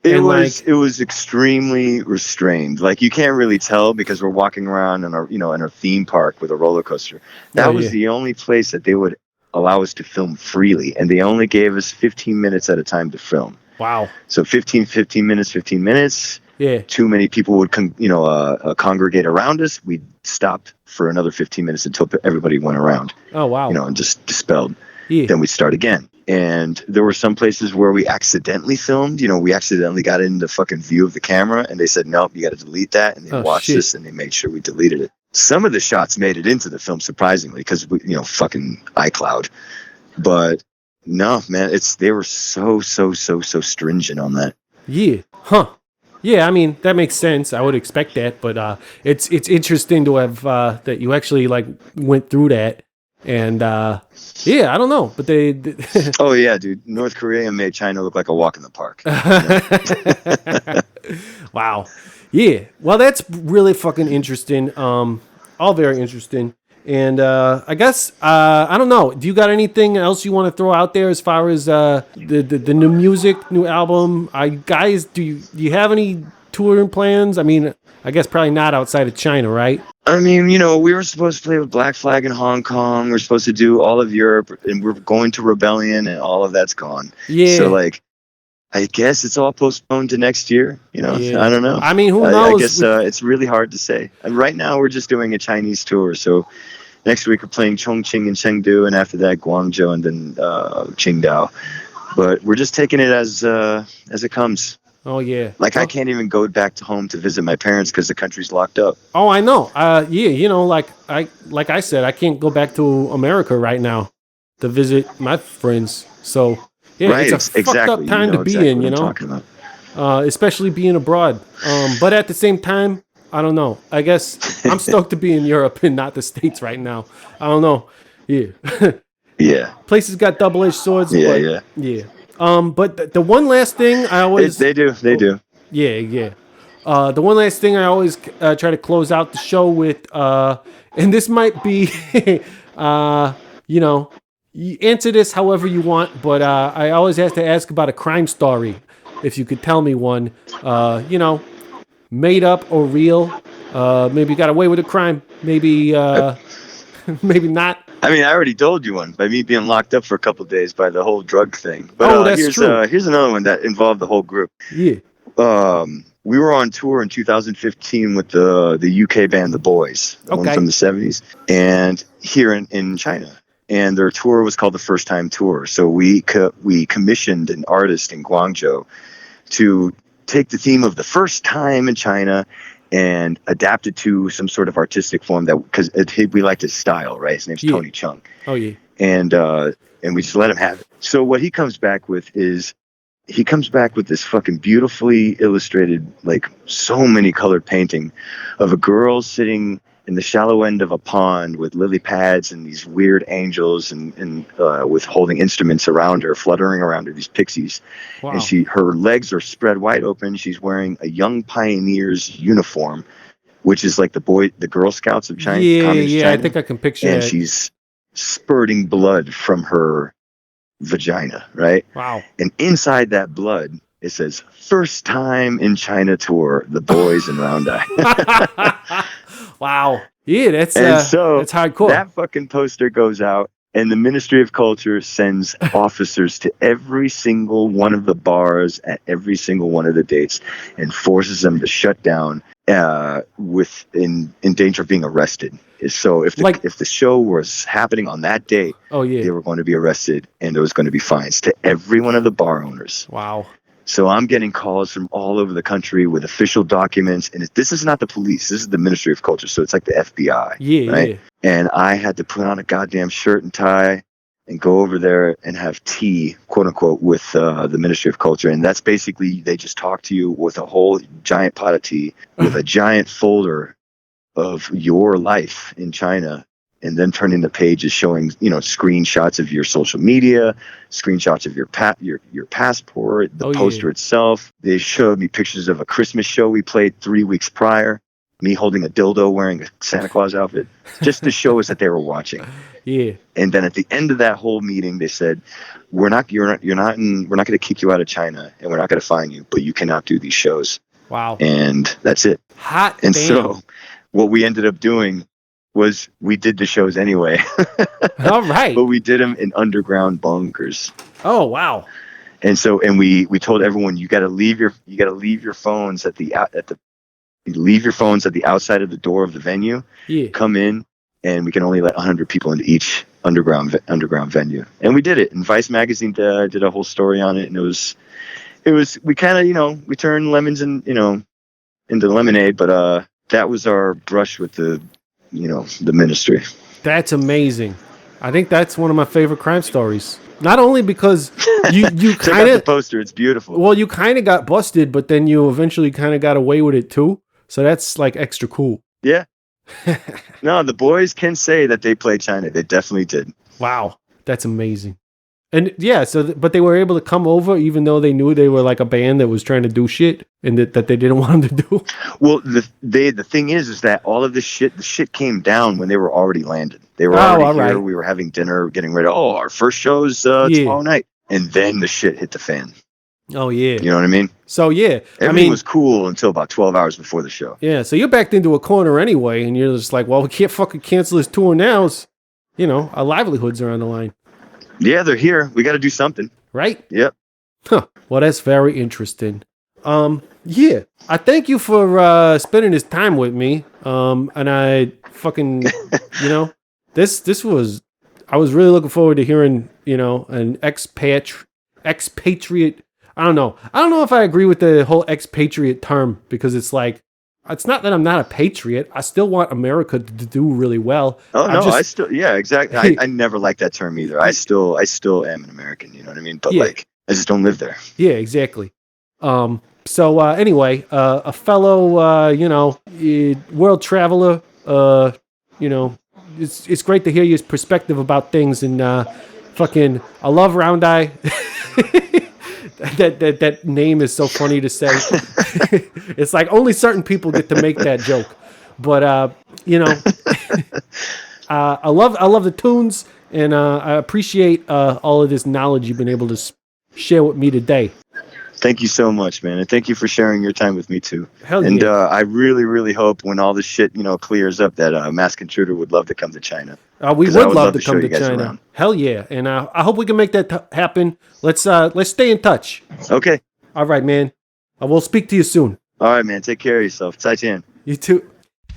It was extremely restrained. Like, you can't really tell because we're walking around in our theme park with a roller coaster. That was the only place that they would allow us to film freely, and they only gave us 15 minutes at a time to film. Wow. So 15 minutes. Yeah. Too many people would congregate around us. We'd stop for another 15 minutes until everybody went around. Oh, wow. And just dispelled. Yeah. Then we start again. And there were some places where we accidentally filmed. We accidentally got in the fucking view of the camera, and they said, nope, you got to delete that. And they watched this, and they made sure we deleted it. Some of the shots made it into the film, surprisingly, because, fucking iCloud. But no, man, they were so stringent on that. Yeah. Huh. Yeah, I mean, that makes sense. I would expect that. But it's interesting to have that you actually, like, went through that. And I don't know, but they oh yeah, dude, North Korea made China look like a walk in the park. Wow. Yeah, well, that's really fucking interesting. All very interesting. And I guess I don't know, do you got anything else you want to throw out there as far as the new music, new album? Guys, do you have any touring plans? I mean, I guess probably not outside of China, right? I mean, we were supposed to play with Black Flag in Hong Kong. We're supposed to do all of Europe, and we're going to Rebellion, and all of that's gone. Yeah. So, like, I guess it's all postponed to next year. Yeah. I don't know. I mean, who knows? I guess it's really hard to say. And right now, we're just doing a Chinese tour. So next week, we're playing Chongqing and Chengdu, and after that, Guangzhou, and then Qingdao. But we're just taking it as it comes. Oh, yeah. Like, I can't even go back to home to visit my parents because the country's locked up. Oh, I know. Like I said, I can't go back to America right now to visit my friends. So, yeah, right, it's a fucked up time to be in, especially being abroad. But at the same time, I don't know. I guess I'm stoked to be in Europe and not the States right now. I don't know. Yeah. Yeah. Places got double-edged swords. Yeah. But the one last thing I always... They do. Yeah. The one last thing I always try to close out the show with, and this might be, you answer this however you want, but I always have to ask about a crime story. If you could tell me one, made up or real. Maybe you got away with a crime. Maybe maybe not. I mean, I already told you one by me being locked up for a couple of days by the whole drug thing. But that's true. Here's another one that involved the whole group. Yeah. We were on tour in 2015 with the UK band The Boys, the one from the 70s, and here in China. And their tour was called the First Time Tour. So we commissioned an artist in Guangzhou to take the theme of the first time in China and adapt it to some sort of artistic form because we liked his style, right? His name's Tony Chung. Oh yeah. And we just let him have it. So what he comes back with is this fucking beautifully illustrated, like so many colored painting of a girl sitting in the shallow end of a pond with lily pads and these weird angels and with holding instruments around her, fluttering around her, these pixies. Wow. And her legs are spread wide open. She's wearing a young pioneer's uniform, which is like the Girl Scouts of China. Yeah, China. I think I can picture and that. She's spurting blood from her vagina, right? Wow. And inside that blood, it says, "First time in China tour, the boys in Round Eye." Wow. Yeah, that's hardcore. That fucking poster goes out, and the Ministry of Culture sends officers to every single one of the bars at every single one of the dates and forces them to shut down in danger of being arrested. So if the show was happening on that date, they were going to be arrested, and there was going to be fines to every one of the bar owners. Wow. So I'm getting calls from all over the country with official documents, and this is not the police. This is the Ministry of Culture, so it's like the FBI. Yeah, right? Yeah. And I had to put on a goddamn shirt and tie and go over there and have tea, quote unquote, with the Ministry of Culture. And that's basically, they just talk to you with a whole giant pot of tea with a giant folder of your life in China, and then turning the pages showing, screenshots of your social media, screenshots of your passport, the poster itself. They showed me pictures of a Christmas show we played 3 weeks prior, me holding a dildo wearing a Santa Claus outfit, just to show us that they were watching. Yeah. And then at the end of that whole meeting, they said, we're not going to kick you out of China, and we're not going to fine you, but you cannot do these shows. Wow. And that's it. Hot and damn. So what we ended up doing was we did the shows anyway. All right. But we did them in underground bunkers. Oh, wow. And so, we told everyone, you got to leave your phones at the outside of the door of the venue. Yeah. Come in, and we can only let 100 people into each underground venue. And we did it. And Vice Magazine did a whole story on it, and it was we kind of, we turned lemons into lemonade, but that was our brush with the ministry. That's amazing. I think that's one of my favorite crime stories. Not only because you kind of the poster, it's beautiful. Well, you kind of got busted, but then you eventually kind of got away with it too. So that's like extra cool. Yeah. No, the boys can say that they played China. They definitely did. Wow, that's amazing. And yeah, but they were able to come over even though they knew they were like a band that was trying to do shit and that they didn't want them to do. Well, the thing is that all of the shit came down when they were already landed. They were already here. Right. We were having dinner, getting ready. Oh, our first show's tomorrow night. And then the shit hit the fan. Oh, yeah. You know what I mean? So, yeah. Everything was cool until about 12 hours before the show. Yeah, so you're backed into a corner anyway, and you're just like, well, we can't fucking cancel this tour now. Our livelihoods are on the line. Yeah, they're here. We got to do something. Right? Yep. Huh. Well, that's very interesting. Yeah. I thank you for spending this time with me. And I fucking, this was, I was really looking forward to hearing, an expatriate. I don't know if I agree with the whole expatriate term, because it's like, it's not that I'm not a patriot. I still want America to do really well. Oh no, exactly. I never liked that term either. I still am an American. You know what I mean? But I just don't live there. Yeah, exactly. So anyway, a fellow, world traveler. It's great to hear your perspective about things, and I love Round Eye. That name is so funny to say. It's like only certain people get to make that joke, but I love the tunes, and I appreciate all of this knowledge you've been able to share with me today. Thank you so much, man, and thank you for sharing your time with me too. Hell yeah. And I really, really hope when all this shit clears up that Masked Intruder would love to come to China. We 'Cause would I would love love to to come show to you guys China. around. Hell yeah. And I hope we can make that happen. Let's stay in touch. Okay. All right, man. I will speak to you soon. All right, man. Take care of yourself. Zaijian. You too.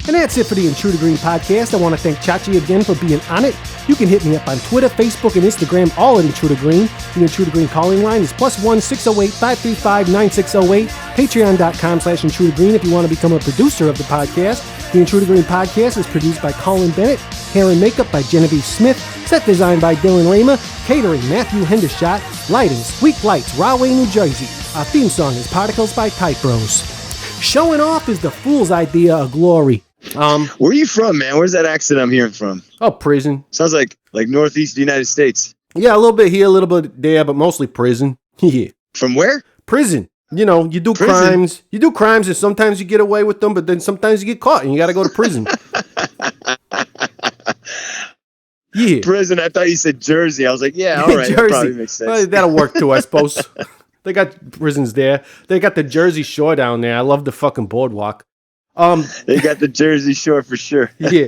And that's it for the Intruder Green podcast. I want to thank Chachy again for being on it. You can hit me up on Twitter, Facebook, and Instagram, all at Intruder Green. The Intruder Green calling line is +1 608 535 9608. Patreon.com/Intruder Green if you want to become a producer of the podcast. The Intruder Green podcast is produced by Colin Bennett. Hair and makeup by Genevieve Smith. Set design by Dylan Raymer. Catering, Matthew Hendershot. Lighting, Squeak Lights, Rahway, New Jersey. Our theme song is Particles by Type Bros. Showing off is the fool's idea of glory. Where are you from, man? Where's that accent I'm hearing from? Oh, prison. Sounds like Northeast United States. Yeah, a little bit here, a little bit there, but mostly prison. Yeah. From where? Prison. You know, you do Prison? crimes. You do crimes, and sometimes you get away with them, but then sometimes you get caught, and you got to go to prison. Yeah. Prison. I thought you said Jersey. I was like, yeah, all right. That probably makes sense. Well, that'll work too, I suppose. They got prisons there. They got the Jersey Shore down there. I love the fucking boardwalk. They got the Jersey Shore for sure. Yeah.